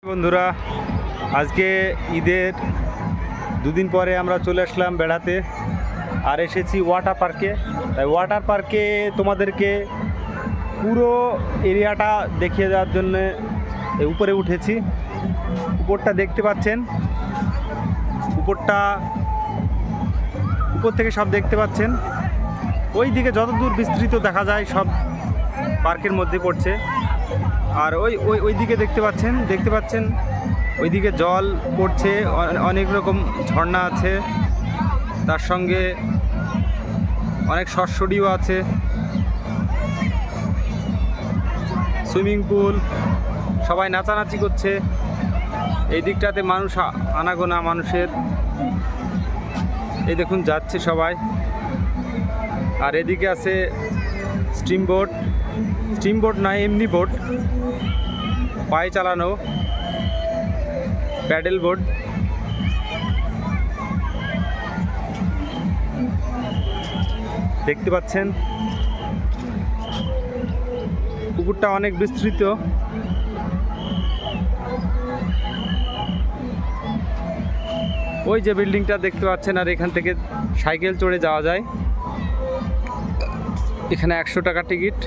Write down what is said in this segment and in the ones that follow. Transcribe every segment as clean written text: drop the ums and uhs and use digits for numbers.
বন্ধুরা, আজকে ঈদের দুদিন পরে আমরা চলে আসলাম বেড়াতে আর এসেছি ওয়াটার পার্কে। তাই ওয়াটার পার্কে তোমাদেরকে পুরো এরিয়াটা দেখিয়ে দেওয়ার জন্য উপরে উঠেছি। উপরটা দেখতে পাচ্ছেন, উপর থেকে সব দেখতে পাচ্ছেন। ওই দিকে যতদূর বিস্তৃত দেখা যায় সব পার্কের মধ্যে পড়ছে। আর ওই দিকে দেখতে পাচ্ছেন ওইদিকে জল পড়ছে, অনেক রকম ঝর্ণা আছে, তার সঙ্গে অনেক সরসরিও আছে, সুইমিং পুল, সবাই নাচানাচি করছে। এই দিকটাতে মানুষ আনাগোনা মানুষের, এই দেখুন যাচ্ছে সবাই। আর এদিকে আছে স্টিম বোট নয়, এমনি বোট, পায়ে চালানো প্যাডেল বোট। দেখতে পাচ্ছেন পুকুরটা অনেক বিস্তৃত। ওই যে বিল্ডিংটা দেখতে পাচ্ছেন, আর এখান থেকে সাইকেল চড়ে যাওয়া যায়। এখানে 100 টাকা টিকিট।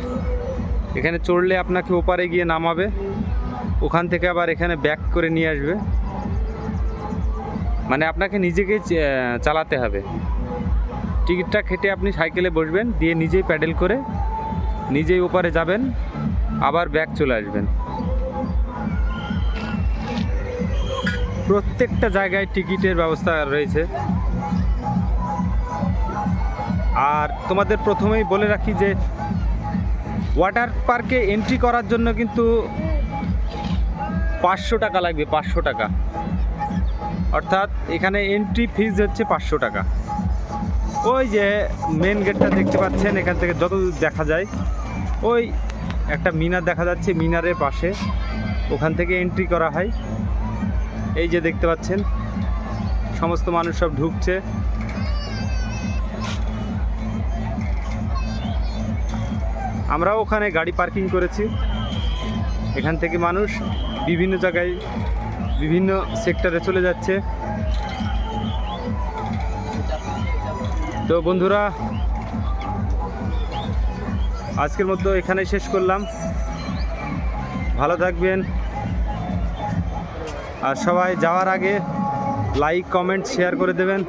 এখানে চড়লে আপনাকে ওপারে গিয়ে নামাবে, ওখান থেকে আবার এখানে ব্যাক করে নিয়ে আসবে। মানে আপনাকে নিজেকে চালাতে হবে। টিকিটটা কেটে আপনি সাইকেলে বসবেন, দিয়ে নিজেই প্যাডেল করে নিজেই ওপারে যাবেন, আবার ব্যাক চলে আসবেন। প্রত্যেকটা জায়গায় টিকিটের ব্যবস্থা রয়েছে। আর তোমাদের প্রথমেই বলে রাখি যে ওয়াটার পার্কে এন্ট্রি করার জন্য কিন্তু 500 টাকা লাগবে, 500 টাকা। অর্থাৎ এখানে এন্ট্রি ফিজ হচ্ছে 500 টাকা। ওই যে মেন গেটটা দেখতে পাচ্ছেন, এখান থেকে যত দেখা যায় ওই একটা মিনার দেখা যাচ্ছে, মিনারের পাশে ওখান থেকে এন্ট্রি করা হয়। এই যে দেখতে পাচ্ছেন সমস্ত মানুষ সব ঢুকছে। আমরাও ওখানে গাড়ি পার্কিং করেছি। এখান থেকে মানুষ বিভিন্ন জায়গায় বিভিন্ন সেক্টরে চলে যাচ্ছে। তো বন্ধুরা, আজকের মতো এখানেই শেষ করলাম। ভালো থাকবেন, আর সবাই যাওয়ার আগে লাইক, কমেন্ট, শেয়ার করে দেবেন।